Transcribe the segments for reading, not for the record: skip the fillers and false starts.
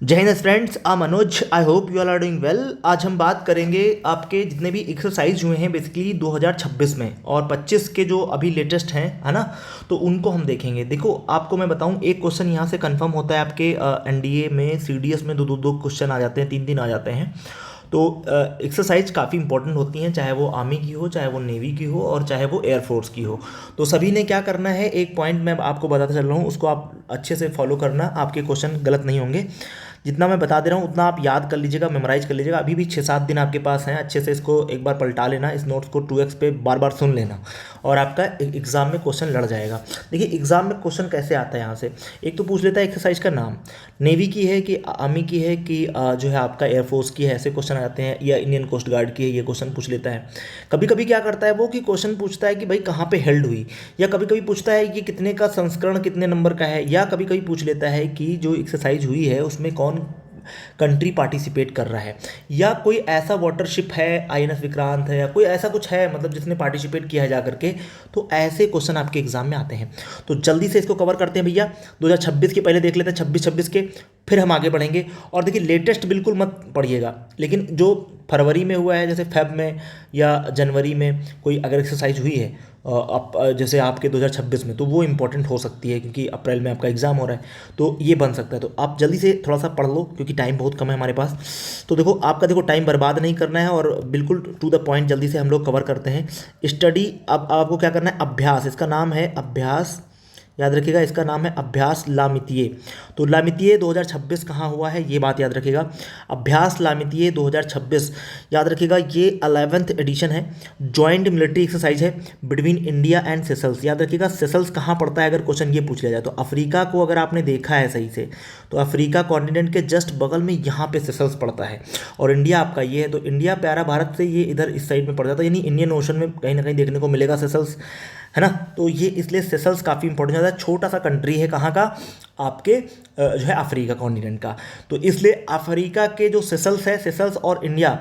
जय हिंद friends, I Manoj. I hope you all are doing well. आज हम बात करेंगे आपके जितने भी एक्सरसाइज हुए हैं बेसिकली 2026 में और 25 के जो अभी लेटेस्ट हैं, है ना। तो उनको हम देखेंगे। देखो, आपको मैं बताऊं, एक क्वेश्चन यहाँ से कंफर्म होता है आपके एनडीए में, सीडीएस में दो क्वेश्चन आ जाते हैं, तीन तीन आ जाते हैं। तो एक्सरसाइज काफ़ी इंपॉर्टेंट होती हैं, चाहे वो आर्मी की हो, चाहे वो नेवी की हो, और चाहे वो एयरफोर्स की हो। तो सभी ने क्या करना है, एक पॉइंट मैं आपको बताता चल रहा हूँ, उसको आप अच्छे से फॉलो करना, आपके क्वेश्चन गलत नहीं होंगे। जितना मैं बता दे रहा हूँ उतना आप याद कर लीजिएगा, मेमोराइज कर लीजिएगा। अभी भी 6-7 दिन आपके पास हैं, अच्छे से इसको एक बार पलटा लेना, इस नोट्स को 2x पे बार बार सुन लेना, और आपका एग्जाम में क्वेश्चन लड़ जाएगा। देखिए, एग्जाम में क्वेश्चन कैसे आता है यहाँ से। एक तो पूछ लेता है एक्सरसाइज का नाम, नेवी की है कि आर्मी की है कि जो है आपका एयरफोर्स की है, ऐसे क्वेश्चन आते हैं, या इंडियन कोस्ट गार्ड की है, ये क्वेश्चन पूछ लेता है। कभी कभी क्या करता है वो कि क्वेश्चन पूछता है कि भाई कहाँ पे हेल्ड हुई, या कभी कभी पूछता है कि कितने का संस्करण कितने नंबर का है, या कभी कभी पूछ लेता है कि जो एक्सरसाइज हुई है उसमें कौन कंट्री पार्टिसिपेट कर रहा है, या कोई ऐसा वाटरशिप है, आईएनएस विक्रांत है, या कोई ऐसा कुछ है मतलब जिसने पार्टिसिपेट किया है जा करके। तो ऐसे क्वेश्चन आपके एग्जाम में आते हैं। तो जल्दी से इसको कवर करते हैं भैया। 2026 के पहले देख लेते हैं, 26 के, फिर हम आगे बढ़ेंगे। और देखिए, लेटेस्ट बिल्कुल मत पढ़िएगा, लेकिन जो फरवरी में हुआ है, जैसे फेब में या जनवरी में कोई अगर एक्सरसाइज हुई है जैसे आपके 2026 में, तो वो इंपॉर्टेंट हो सकती है, क्योंकि अप्रैल में आपका एग्ज़ाम हो रहा है, तो ये बन सकता है। तो आप जल्दी से थोड़ा सा पढ़ लो, क्योंकि टाइम बहुत कम है हमारे पास। तो देखो, आपका देखो टाइम बर्बाद नहीं करना है, और बिल्कुल टू द पॉइंट जल्दी से हम लोग कवर करते हैं। स्टडी, अब आपको क्या करना है, अभ्यास, इसका नाम है अभ्यास, याद रखिएगा, इसका नाम है अभ्यास लामितीय। तो लामितीय 2026 कहाँ हुआ है, ये बात याद रखिएगा। अभ्यास लामितीय 2026, याद रखिएगा, ये 11th एडिशन है। जॉइंट मिलिट्री एक्सरसाइज है बिटवीन इंडिया एंड सेशल्स। याद रखिएगा, सेशल्स कहाँ पड़ता है, अगर क्वेश्चन ये पूछ लिया जाए तो अफ्रीका को अगर आपने देखा है सही से, तो अफ्रीका कॉन्टिनेंट के जस्ट बगल में यहाँ पे सेशल्स पड़ता है, और इंडिया आपका ये है। तो इंडिया प्यारा भारत से ये इधर इस साइड में पड़ जाता है, यानी इंडियन ओशन में कहीं ना कहीं देखने को मिलेगा सेशल्स, है ना। तो ये इसलिए सेशल्स काफ़ी इंपॉर्टेंट होता है। छोटा सा कंट्री है, कहाँ का, आपके जो है अफ्रीका कॉन्टिनेंट का। तो इसलिए अफ्रीका के जो सेशल्स है, सेशल्स और इंडिया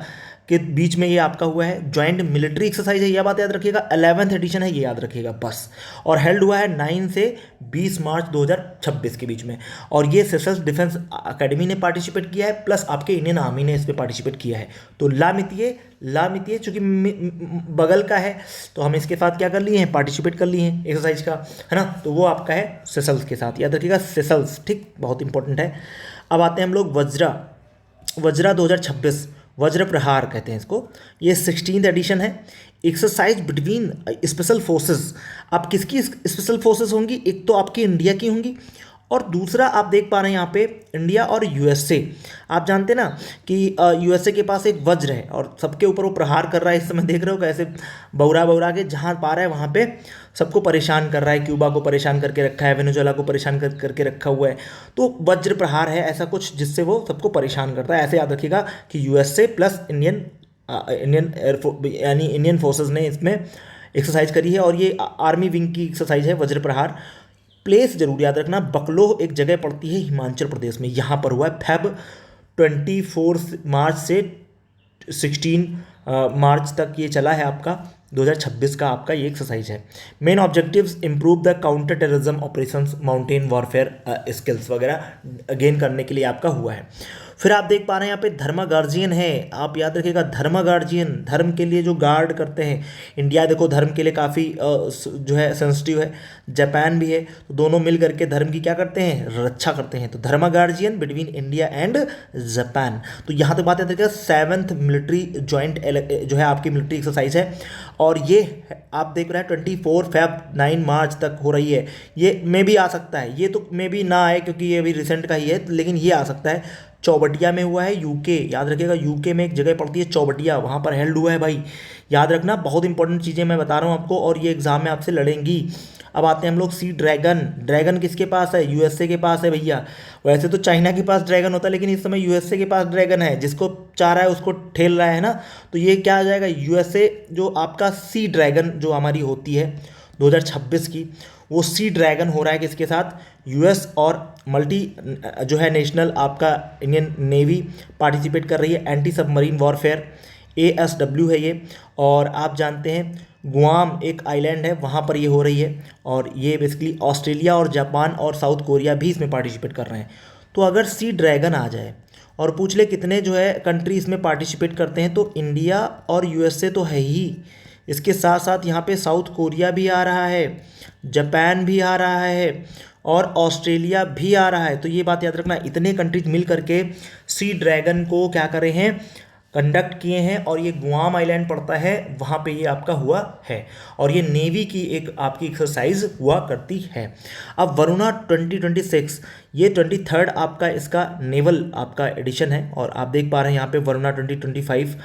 के बीच में ये आपका हुआ है। जॉइंट मिलिट्री एक्सरसाइज है, यह बात याद रखिएगा। 11th एडिशन है, ये याद रखिएगा बस। और हेल्ड हुआ है 9 से 20 मार्च 2026 के बीच में। और ये सेशल्स डिफेंस अकेडमी ने पार्टिसिपेट किया है, प्लस आपके इंडियन आर्मी ने इस पर पार्टिसिपेट किया है। तो लामितीय, लामितीय चूंकि बगल का है, तो हम इसके साथ क्या कर लिए हैं, पार्टिसिपेट कर लिए हैं एक्सरसाइज का, है ना। तो वो आपका है सेशल्स के साथ, याद रखिएगा सेशल्स, ठीक, बहुत इंपॉर्टेंट है। अब आते हैं हम लोग वज्रा, वज्रा 2026, वज्र प्रहार कहते हैं इसको। ये 16th एडिशन है। Exercise between special forces. अब किसकी स्पेशल फोर्सेस होंगी, एक तो आपकी इंडिया की होंगी, और दूसरा आप देख पा रहे हैं यहाँ पे इंडिया और यूएसए। आप जानते हैं ना कि यूएसए के पास एक वज्र है, और सबके ऊपर वो प्रहार कर रहा है। इस समय देख रहे हो कैसे बौरा बौरा के जहाँ पा रहा है वहाँ पे सबको परेशान कर रहा है। क्यूबा को परेशान करके रखा है, वेनेजुएला को परेशान करके रखा हुआ है। तो वज्र प्रहार है ऐसा कुछ जिससे वो सबको परेशान करता है। ऐसे याद रखिएगा कि USA plus Indian Indian air force यानी इंडियन फोर्सेस ने इसमें एक्सरसाइज करी है, और ये आर्मी विंग की एक्सरसाइज है वज्र प्रहार। प्लेस जरूर याद रखना, बकलोह एक जगह पड़ती है हिमाचल प्रदेश में, यहाँ पर हुआ है। फेब 24 मार्च से 16 मार्च तक ये चला है आपका 2026 का आपका ये एक्सरसाइज है। Main objectives improve the counter terrorism operations, mountain warfare skills वगैरह गेन करने के लिए आपका हुआ है। फिर आप देख पा रहे हैं यहाँ पे धर्मा गार्जियन है। आप याद रखिएगा, धर्मा गार्जियन, धर्म के लिए जो गार्ड करते हैं। इंडिया देखो धर्म के लिए काफ़ी जो है सेंसिटिव है, जापान भी है, तो दोनों मिल करके धर्म की क्या करते हैं, रक्षा करते हैं। तो Dharma guardian between India and Japan. तो यहाँ तक बात याद रखिएगा, 7th मिलिट्री ज्वाइंट जो है आपकी मिलिट्री एक्सरसाइज है, और ये आप देख रहे हैं 24 फेब 9 मार्च तक हो रही है। ये मे भी आ सकता है, ये तो मे भी ना आए क्योंकि ये अभी रिसेंट का ही है, लेकिन ये आ सकता है। चौबटिया में हुआ है, यूके, याद रखिएगा, यूके में एक जगह पड़ती है चौबटिया, वहाँ पर हेल्ड हुआ है भाई। याद रखना, बहुत इंपॉर्टेंट चीज़ें मैं बता रहा हूँ आपको, और ये एग्जाम में आपसे लड़ेंगी। अब आते हैं हम लोग सी ड्रैगन। ड्रैगन किसके पास है, यूएसए के पास है भैया। वैसे तो चाइना के पास ड्रैगन होता है, लेकिन इस समय यूएसए के पास ड्रैगन है, जिसको चाह रहा है उसको ठेल रहा है ना। तो ये क्या आ जाएगा, यूएसए जो आपका सी ड्रैगन जो हमारी होती है 2026 की, वो सी ड्रैगन हो रहा है किसके साथ, यूएस और मल्टी जो है नेशनल आपका इंडियन नेवी पार्टिसिपेट कर रही है। एंटी सबमरीन वॉरफेयर, ASW है ये। और आप जानते हैं गुआम एक आइलैंड है, वहाँ पर ये हो रही है, और ये बेसिकली ऑस्ट्रेलिया और जापान और साउथ कोरिया भी इसमें पार्टिसिपेट कर रहे हैं। तो अगर सी ड्रैगन आ जाए और पूछ ले कितने जो है कंट्री इसमें पार्टिसिपेट करते हैं, तो इंडिया और यूएसए तो है ही, इसके साथ साथ यहाँ पे साउथ कोरिया भी आ रहा है, जापान भी आ रहा है और ऑस्ट्रेलिया भी आ रहा है। तो ये बात याद रखना, इतने कंट्रीज मिल करके सी ड्रैगन को क्या करे हैं, कंडक्ट किए हैं। और ये गुआम आइलैंड पड़ता है, वहाँ पे ये आपका हुआ है और ये नेवी की एक आपकी एक्सरसाइज हुआ करती है। अब वरुणा 2026 ये 23rd आपका इसका नेवल आपका एडिशन है और आप देख पा रहे हैं यहाँ पे Varuna 2025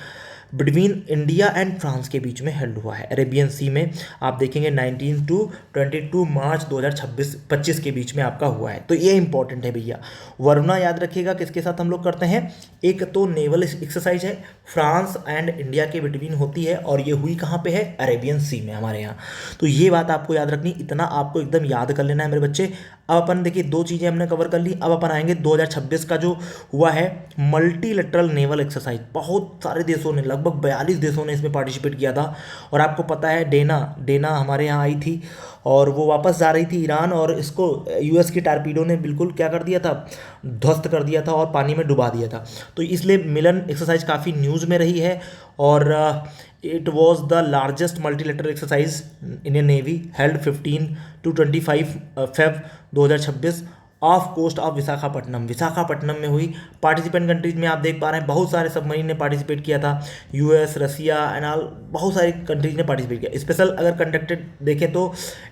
between India and France के बीच में हेल्ड हुआ है अरेबियन सी में। आप देखेंगे 19 टू 22 मार्च 2025 के बीच में आपका हुआ है। तो ये इंपॉर्टेंट है भैया। वरुणा याद रखिएगा किसके साथ हम लोग करते हैं, एक तो नेवल एक्सरसाइज है, फ्रांस एंड इंडिया के बिटवीन होती है और ये हुई कहाँ पे है, अरेबियन सी में हमारे यहाँ। तो ये बात आपको याद रखनी, इतना आपको एकदम याद कर लेना है मेरे बच्चे। अब अपन देखिए दो चीज़ें हमने कवर कर ली, अब अपन आएंगे 2026 का जो हुआ है मल्टीलेटरल नेवल एक्सरसाइज। बहुत सारे देशों ने, लगभग 42 देशों ने इसमें पार्टिसिपेट किया था और आपको पता है डेना हमारे यहाँ आई थी और वो वापस जा रही थी ईरान और इसको यूएस की टारपीडो ने बिल्कुल क्या कर दिया था, ध्वस्त कर दिया था और पानी में डुबा दिया था। तो इसलिए मिलन एक्सरसाइज काफ़ी न्यूज़ में रही है और it was the largest multilateral exercise Indian navy held 15 to 25 Feb 2026 off coast of Visakhapatnam में हुई। पार्टिसिपेंट कंट्रीज में आप देख पा रहे हैं बहुत सारे सबमरीन ने पार्टिसिपेट किया था, यूएस, रसिया एंड ऑल, बहुत सारी कंट्रीज ने पार्टिसिपेट किया। स्पेशल अगर कंडक्टेड देखें तो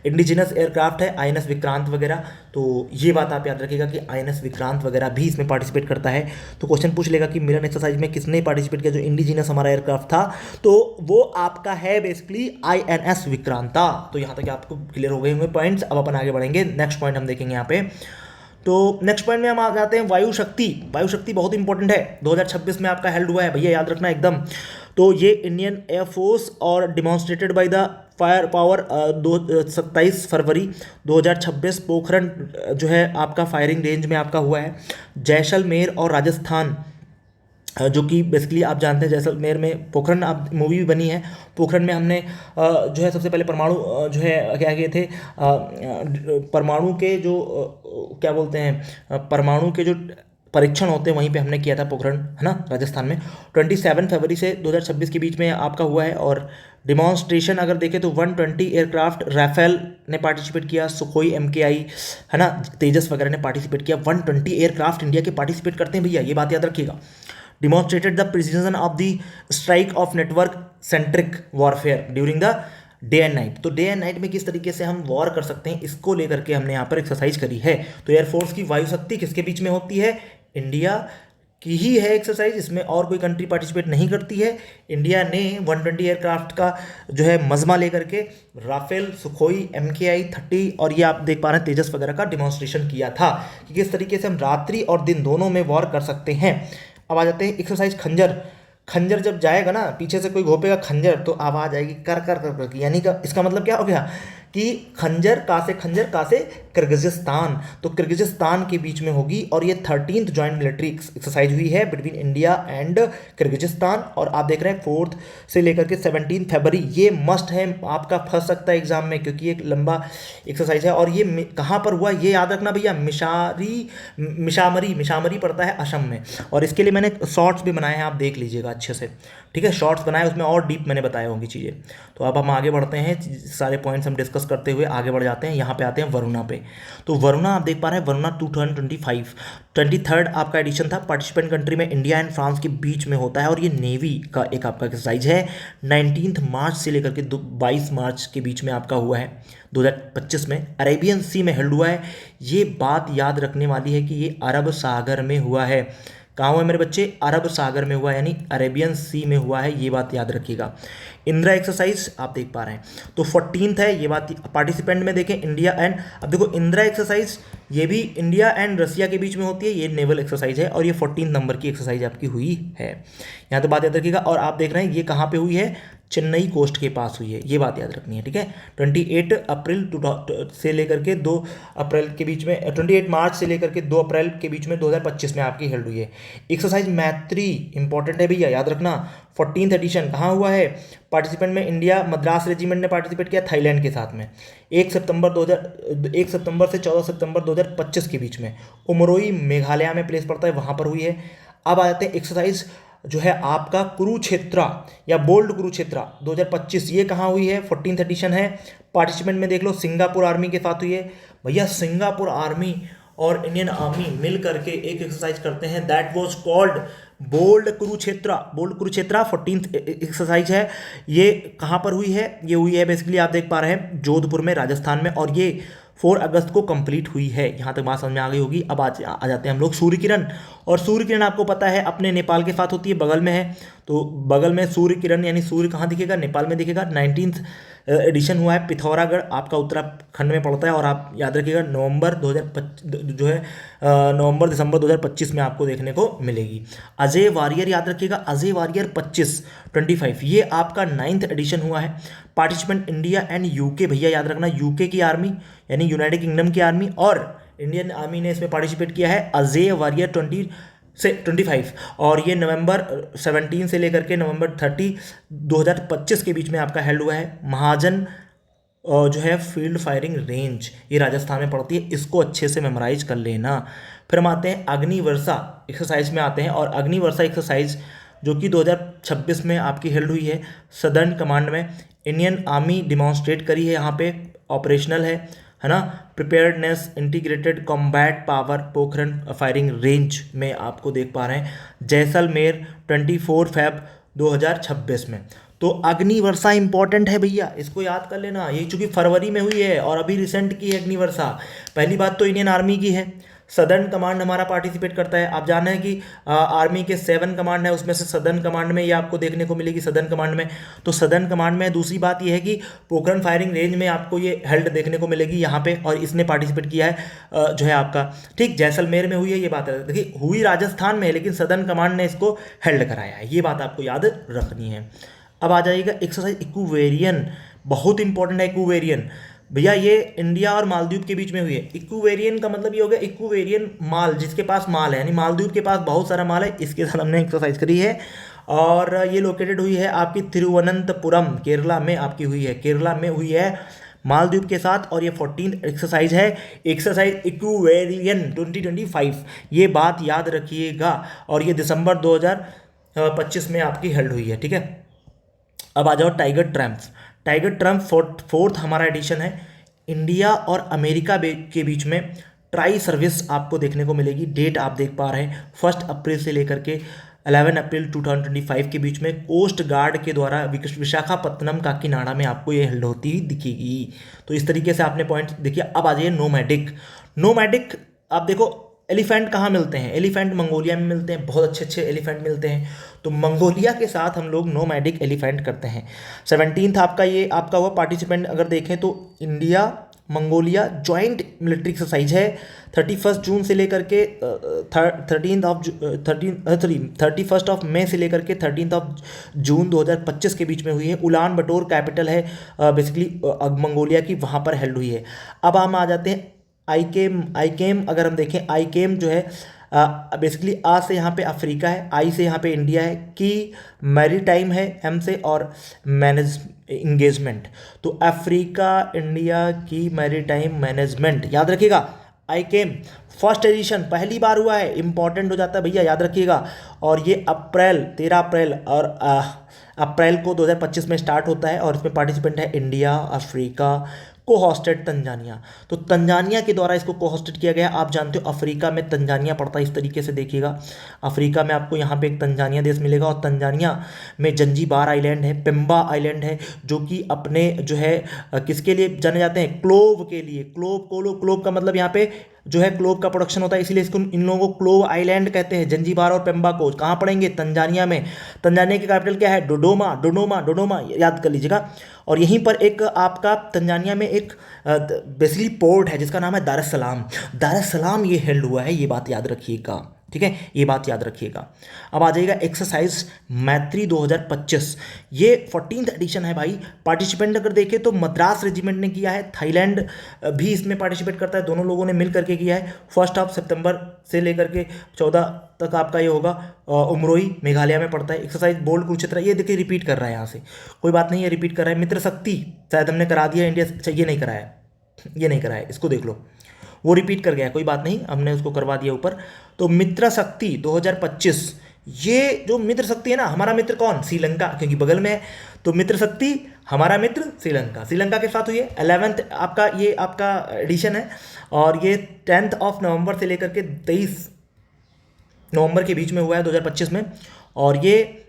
इंडिजिनस एयरक्राफ्ट है आईएनएस विक्रांत वगैरह। तो ये बात आप याद रखिएगा कि आईएनएस विक्रांत वगैरह भी इसमें पार्टिसिपेट करता है। तो क्वेश्चन पूछ लेगा कि मिलन एक्सरसाइज में किसने पार्टिसिपेट किया, जो इंडिजिनस हमारा एयरक्राफ्ट था, तो वो आपका है बेसिकली आईएनएस विक्रांता। तो यहाँ तक आपको क्लियर हो गए होंगे पॉइंट्स। अब अपन आगे बढ़ेंगे, नेक्स्ट पॉइंट हम देखेंगे यहाँ पे। तो नेक्स्ट पॉइंट में हम आ जाते हैं वायु शक्ति बहुत इंपॉर्टेंट है, 2026 में आपका हेल्ड हुआ है भैया, याद रखना एकदम। तो ये इंडियन एयरफोर्स और demonstrated by the fire power 27 फरवरी 2026 पोखरण जो है आपका फायरिंग रेंज में आपका हुआ है। जैसलमेर और राजस्थान जो कि बेसिकली आप जानते हैं जैसलमेर में पोखरण आप मूवी भी बनी है, पोखरण में हमने जो है सबसे पहले परमाणु जो है क्या किए थे, परमाणु के जो क्या बोलते हैं, परमाणु के जो परीक्षण होते हैं वहीं पे हमने किया था पोखरण, है ना, राजस्थान में। 27 फरवरी से 2026 के बीच में आपका हुआ है। और डिमॉन्स्ट्रेशन अगर देखें तो 120 एयरक्राफ्ट राफेल ने पार्टिसिपेट किया, सुखोई MKI है ना, तेजस वगैरह ने पार्टिसिपेट किया। 120 एयरक्राफ्ट इंडिया के पार्टिसिपेट करते हैं भैया, ये बात याद रखिएगा। Demonstrated the precision of the strike off network centric warfare during the day and night. तो डे एंड नाइट में किस तरीके से हम वॉर कर सकते हैं, इसको लेकर के हमने यहाँ पर एक्सरसाइज करी है। तो एयरफोर्स की वायु शक्ति किसके बीच में होती है, इंडिया की ही है एक्सरसाइज, इसमें और कोई कंट्री पार्टिसिपेट नहीं करती है। इंडिया ने 120 एयरक्राफ्ट का जो है मजमा लेकर के राफेल, सुखोई, MKI 30 और ये आप देख पा रहे हैं तेजस वगैरह का डिमॉन्स्ट्रेशन किया था कि किस तरीके से हम रात्रि और दिन दोनों में वॉर कर सकते हैं। अब आ जाते हैं एक्सरसाइज खंजर जब जाएगा ना, पीछे से कोई घोपेगा खंजर तो आवाज़ आएगी कर कर कर कर, यानी का इसका मतलब क्या हो गया कि खंजर का से किर्गिज़स्तान, तो किर्गिज़स्तान के बीच में होगी। और ये 13th जॉइंट मिलिट्री एक्सरसाइज हुई है बिटवीन इंडिया एंड किर्गिज़स्तान। और आप देख रहे हैं 4 से लेकर के 17 फरवरी, ये मस्ट है, आपका फंस सकता है एग्जाम में क्योंकि एक लंबा एक्सरसाइज है। और ये कहाँ पर हुआ ये याद रखना भैया, मिशामरी पड़ता है असम में। और इसके लिए मैंने शॉर्ट्स भी बनाए हैं, आप देख लीजिएगा अच्छे से, ठीक है, शॉर्ट्स बनाए उसमें और डीप मैंने बताया होंगी चीज़ें। तो अब हम आगे बढ़ते हैं, सारे पॉइंट्स हम डिस्कस करते हुए आगे बढ़ जाते हैं। यहाँ पे आते हैं वरुणा पे। तो वरुणा आप देख पा रहे हैं, वरुणा 2025 23rd आपका एडिशन था। पार्टिसिपेंट कंट्री में इंडिया एंड फ्रांस के बीच में होता है और ये नेवी का एक आपका एक्सरसाइज है। 19 मार्च से लेकर के 22 मार्च के बीच में आपका हुआ है 2025 में, अरेबियन सी में हेल्ड हुआ है। ये बात याद रखने वाली है कि ये अरब सागर में हुआ है। कहाँ हुआ है मेरे बच्चे, अरब सागर में हुआ है, यानी अरेबियन सी में हुआ है, ये बात याद रखिएगा। इंदिरा एक्सरसाइज आप देख पा रहे हैं तो 14th है, ये बात पार्टिसिपेंट में देखें इंडिया एंड, अब देखो इंदिरा एक्सरसाइज ये भी इंडिया एंड रसिया के बीच में होती है, ये नेवल एक्सरसाइज है और ये 14 नंबर की एक्सरसाइज आपकी हुई है, यहाँ तो बात याद रखिएगा। और आप देख रहे हैं ये कहाँ पे हुई है, चेन्नई कोस्ट के पास हुई है, ये बात याद रखनी है, ठीक है। 28 अप्रैल से लेकर के 2 अप्रैल के बीच में, 28 मार्च से लेकर के 2 अप्रैल के बीच में 2025 में आपकी हेल्ड हुई है। एक्सरसाइज मैत्री इंपॉर्टेंट है भैया, याद रखना। 14th एडिशन कहाँ हुआ है? पार्टिसिपेंट में इंडिया मद्रास रेजिमेंट ने पार्टिसिपेट किया थाईलैंड के साथ में, 1 सितंबर से 14 सितंबर 2025 के बीच में। उमरोई मेघालय में प्लेस पड़ता है, वहाँ पर हुई है। अब आ जाते हैं एक्सरसाइज जो है आपका कुरुक्षेत्रा या बोल्ड कुरुक्षेत्रा 2025, ये कहाँ हुई है? 14th एडिशन है। पार्टिसिपेंट में देख लो सिंगापुर आर्मी के साथ हुई है भैया। सिंगापुर आर्मी और इंडियन आर्मी मिल करके एक एक्सरसाइज करते हैं, that was called bold Kurukshetra. Bold Kurukshetra 14th exercise है। ये कहाँ पर हुई है? ये हुई है बेसिकली आप देख पा रहे हैं जोधपुर में, राजस्थान में, और ये 4 अगस्त को कंप्लीट हुई है। यहाँ तक बात समझ में आ गई होगी। अब आ जाते हैं हम लोग सूर्य किरण। और सूर्य किरण आपको पता है अपने नेपाल के साथ होती है, बगल में है। तो बगल में सूर्य किरण यानी सूर्य कहाँ दिखेगा? नेपाल में दिखेगा। 19th एडिशन हुआ है, पिथौरागढ़ आपका उत्तराखंड में पड़ता है। और आप याद रखिएगा नवंबर 2025 जो है नवंबर दिसंबर 2025 में आपको देखने को मिलेगी। अजय वारियर याद रखिएगा, अजय वारियर 25 ये आपका 9th एडिशन हुआ है। पार्टिसिपेंट इंडिया एंड यूके भैया, याद रखना यूके की आर्मी यानी यूनाइटेड किंगडम की आर्मी और इंडियन आर्मी ने इसमें पार्टिसिपेट किया है। अजय वारियर 25 और ये नवंबर 17 से लेकर के नवंबर 30 2025 के बीच में आपका हेल्ड हुआ है। महाजन जो है फील्ड फायरिंग रेंज, ये राजस्थान में पड़ती है, इसको अच्छे से मेमोराइज कर लेना। फिर हम आते हैं अग्निवर्षा एक्सरसाइज में आते हैं। और अग्निवर्षा एक्सरसाइज जो कि 2026 में आपकी हेल्ड हुई है सदर्न कमांड में। इंडियन आर्मी डिमॉन्स्ट्रेट करी है, यहाँ पे ऑपरेशनल है ना। Preparedness integrated combat power Pokhran firing range में आपको देख पा रहे हैं जैसलमेर 24 फेब 2026 में। तो अग्निवर्षा इंपॉर्टेंट है भैया, इसको याद कर लेना। ये चूंकि फरवरी में हुई है और अभी रिसेंट की है अग्निवर्षा। पहली बात तो इंडियन आर्मी की है, सदर्न कमांड हमारा पार्टिसिपेट करता है। आप जाना है कि आर्मी के 7 कमांड है, उसमें से सदर्न कमांड में ये आपको देखने को मिलेगी, सदर्न कमांड में। तो सदर्न कमांड में दूसरी बात ये है कि पोखरण फायरिंग रेंज में आपको ये हेल्ड देखने को मिलेगी यहाँ पे, और इसने पार्टिसिपेट किया है जो है आपका, ठीक, जैसलमेर में हुई है। ये बात है, देखिए हुई राजस्थान में, लेकिन सदर्न कमांड ने इसको हेल्ड कराया है, ये बात आपको याद रखनी है। अब आ जाइएगा एक्सरसाइज इक्वेरियन, बहुत इंपॉर्टेंट है इक्वेरियन भैया। ये इंडिया और मालदीव के बीच में हुई है। इक्वेरियन का मतलब ये हो गया इक्वेरियन माल, जिसके पास माल है, यानी मालदीव के पास बहुत सारा माल है, इसके साथ हमने एक्सरसाइज करी है। और ये लोकेटेड हुई है आपकी तिरुवनंतपुरम केरला में आपकी हुई है, केरला में हुई है मालदीव के साथ। और ये 14th एक्सरसाइज है, एक्सरसाइज इक्वेरियन 2025, ये बात याद रखिएगा। और ये दिसंबर 2025 में आपकी हेल्ड हुई है, ठीक है। अब आ जाओ tiger Trump. Tiger Trump 4th हमारा एडिशन है। इंडिया और अमेरिका के बीच में ट्राई सर्विस आपको देखने को मिलेगी। डेट आप देख पा रहे हैं 1 अप्रैल से लेकर के 11 अप्रैल 2025 के बीच में कोस्ट गार्ड के द्वारा विशाखापत्तनम काकीनाडा में आपको ये हेल्ड होती हुई दिखेगी। तो इस तरीके से आपने पॉइंट देखिए। अब आ जाइए नोमैडिक। नोमैडिक आप देखो एलिफेंट कहाँ मिलते हैं? एलिफेंट मंगोलिया में मिलते हैं, बहुत अच्छे अच्छे एलिफेंट मिलते हैं। तो मंगोलिया के साथ हम लोग नोमैडिक एलिफेंट करते हैं। 17th आपका ये आपका हुआ पार्टिसिपेंट अगर देखें तो India Mongolia joint military exercise है। 31 जून से लेकर के 31 ऑफ मई से लेकर के 13 जून 2025 के बीच में हुई है। उलान बटोर कैपिटल है बेसिकली मंगोलिया की, वहाँ पर हेल्ड हुई है। अब हम आ जाते हैं आईकेम अगर हम देखें, आईकेम जो है बेसिकली आ से यहाँ पे अफ्रीका है, आई से यहाँ पे इंडिया है, की मैरीटाइम है एम से, और मैनेज इंगेजमेंट। तो अफ्रीका इंडिया की मैरीटाइम मैनेजमेंट याद रखिएगा। आईकेम फर्स्ट एडिशन पहली बार हुआ है, इंपॉर्टेंट हो जाता है भैया, याद रखिएगा। और ये 13 अप्रैल और अप्रैल को 2025 में स्टार्ट होता है। और इसमें पार्टिसिपेंट है इंडिया, अफ्रीका, को होस्टेड तंजानिया। तो तंजानिया के द्वारा इसको को होस्टेड किया गया। आप जानते हो अफ्रीका में तंजानिया पड़ता है, इस तरीके से देखिएगा। अफ्रीका में आपको यहाँ पे एक तंजानिया देश मिलेगा, और तंजानिया में जंजीबार आइलैंड है, पेम्बा आइलैंड है, जो कि अपने जो है किसके लिए जाने जाते हैं? क्लोव के लिए। क्लोव का मतलब यहाँ पे जो है क्लोव का प्रोडक्शन होता है, इसीलिए इसको इन लोगों को क्लोव आइलैंड कहते हैं। जंजीबार और पेम्बा को कहाँ पड़ेंगे? तंजानिया में। तंजानिया की कैपिटल क्या है? डोडोमा, याद कर लीजिएगा। और यहीं पर एक आपका तंजानिया में एक बेसिकली पोर्ट है जिसका नाम है दारुस्सलाम। दारुस्सलाम ये हेल्ड हुआ है, ये बात याद रखिएगा। ठीक है, ये बात याद रखिएगा। अब आ जाएगा एक्सरसाइज मैत्री 2025, ये 14th एडिशन है भाई। पार्टिसिपेंट अगर देखें तो मद्रास रेजिमेंट ने किया है, थाईलैंड भी इसमें पार्टिसिपेट करता है, दोनों लोगों ने मिल करके किया है। 1 सितंबर से लेकर के 14 तक आपका ये होगा। उमरोई मेघालय में पड़ता है। एक्सरसाइज बोल्ड कुरुक्षेत्र, ये देखिए रिपीट कर रहा है यहाँ से, कोई बात नहीं है, रिपीट कर रहा है। मित्र शक्ति शायद हमने करा दिया इंडिया, अच्छा ये नहीं कराया, ये नहीं कराया, इसको देख लो, वो रिपीट कर गया, कोई बात नहीं, हमने उसको करवा दिया ऊपर। तो मित्र शक्ति 2025, ये जो मित्र शक्ति है ना, हमारा मित्र कौन, श्रीलंका, क्योंकि बगल में है, तो मित्र शक्ति हमारा मित्र श्रीलंका, श्रीलंका के साथ हुई है। 11th आपका ये आपका एडिशन है, और ये 10 नवंबर से लेकर के 23 नवंबर के बीच में हुआ है 2025 में। और ये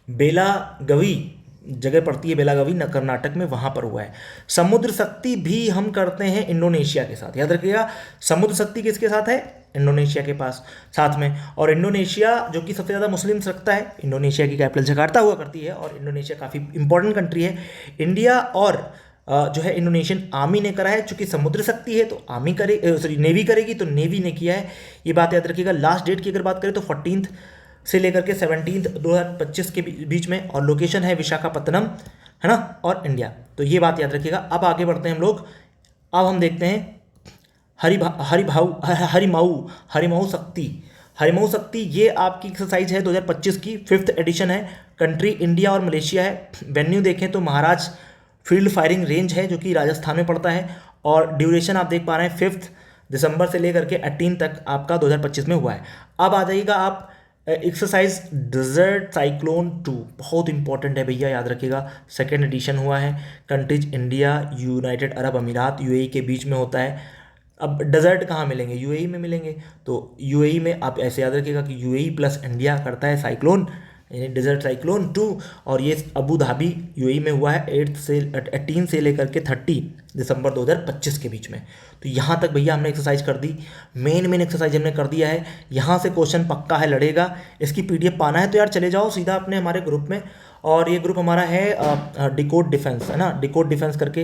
बेलागवी जगह पड़ती है, बेलागवी न कर्नाटक में, वहाँ पर हुआ है। समुद्र शक्ति भी हम करते हैं इंडोनेशिया के साथ, याद रखिएगा, समुद्र शक्ति किसके साथ है, इंडोनेशिया के पास साथ में। और इंडोनेशिया जो कि सबसे ज़्यादा मुस्लिम्स रखता है, इंडोनेशिया की कैपिटल जकार्ता हुआ करती है, और इंडोनेशिया काफ़ी इंपॉर्टेंट कंट्री है। इंडिया और जो है इंडोनेशियन आर्मी ने करा है, चूंकि समुद्र शक्ति है तो आर्मी करे, सॉरी नेवी करेगी, तो नेवी ने किया है, ये बात याद रखिएगा। लास्ट डेट की अगर बात करें तो 14 से लेकर के 17 2025 के बीच में, और लोकेशन है विशाखापत्तनम, है ना, और इंडिया, तो ये बात याद रखिएगा। अब आगे बढ़ते हैं हम लोग, अब हम देखते हैं हरिमाऊ शक्ति, ये आपकी एक्सरसाइज है 2025 की, 5th एडिशन है। कंट्री इंडिया और मलेशिया है। वेन्यू देखें तो महाराज फील्ड फायरिंग रेंज है, जो कि राजस्थान में पड़ता है, और ड्यूरेशन आप देख पा रहे हैं 5 दिसंबर से लेकर के 18 तक आपका 2025 में हुआ है। अब आ जाइएगा आप एक्सरसाइज डेजर्ट साइक्लोन 2, बहुत इंपॉर्टेंट है भैया, याद रखिएगा, 2nd एडिशन हुआ है। कंट्रीज इंडिया, यूनाइटेड अरब अमीरात, यूएई के बीच में होता है। अब डेजर्ट कहाँ मिलेंगे, यूएई में मिलेंगे, तो यूएई में आप ऐसे याद रखिएगा कि यूएई प्लस इंडिया करता है साइक्लोन, यानी डेजर्ट साइक्लोन 2, और ये अबू धाबी यूएई में हुआ है 18 से लेकर के 30 दिसंबर 2025 के बीच में। तो यहाँ तक भैया हमने एक्सरसाइज कर दी, मेन एक्सरसाइज हमने कर दिया है। यहाँ से क्वेश्चन पक्का है, लड़ेगा। इसकी पीडीएफ पाना है तो यार चले जाओ सीधा अपने हमारे ग्रुप में, और ये ग्रुप हमारा है डिकोड डिफेंस, है ना, डिकोड डिफेंस करके,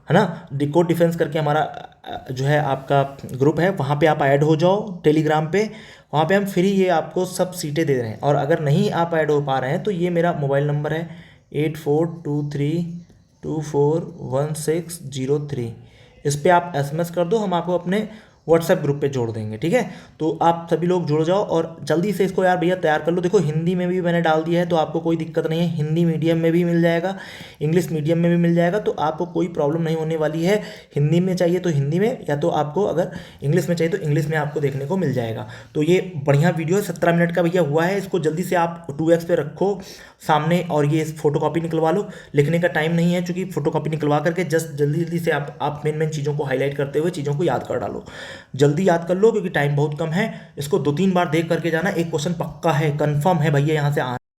है ना, डिकोड डिफेंस करके हमारा जो है आपका ग्रुप है, वहाँ पे आप ऐड हो जाओ टेलीग्राम पे, वहाँ पे हम फ्री ये आपको सब सीटें दे रहे हैं। और अगर नहीं आप ऐड हो पा रहे हैं तो ये मेरा मोबाइल नंबर है 8423241603, इस पर आप SMS कर दो, हम आपको अपने व्हाट्सएप ग्रुप पे जोड़ देंगे, ठीक है। तो आप सभी लोग जुड़ जाओ और जल्दी से इसको यार भैया तैयार कर लो। देखो हिंदी में भी मैंने डाल दिया है, तो आपको कोई दिक्कत नहीं है, हिंदी मीडियम में भी मिल जाएगा, इंग्लिश मीडियम में भी मिल जाएगा, तो आपको कोई प्रॉब्लम नहीं होने वाली है। हिंदी में चाहिए तो हिंदी में, या तो आपको अगर इंग्लिश में चाहिए तो इंग्लिश में आपको देखने को मिल जाएगा। तो ये बढ़िया वीडियो है, 17 मिनट का भैया हुआ है, इसको जल्दी से आप 2x पे रखो सामने, और ये फोटो कॉपी निकलवा लो। लिखने का टाइम नहीं है, चूँकि फोटो कॉपी निकलवा करके जस्ट जल्दी जल्दी से आप मेन चीज़ों को हाईलाइट करते हुए चीज़ों को याद कर डालो, जल्दी याद कर लो, क्योंकि टाइम बहुत कम है। इसको 2-3 बार देख करके जाना, एक क्वेश्चन पक्का है, कंफर्म है भैया यहाँ से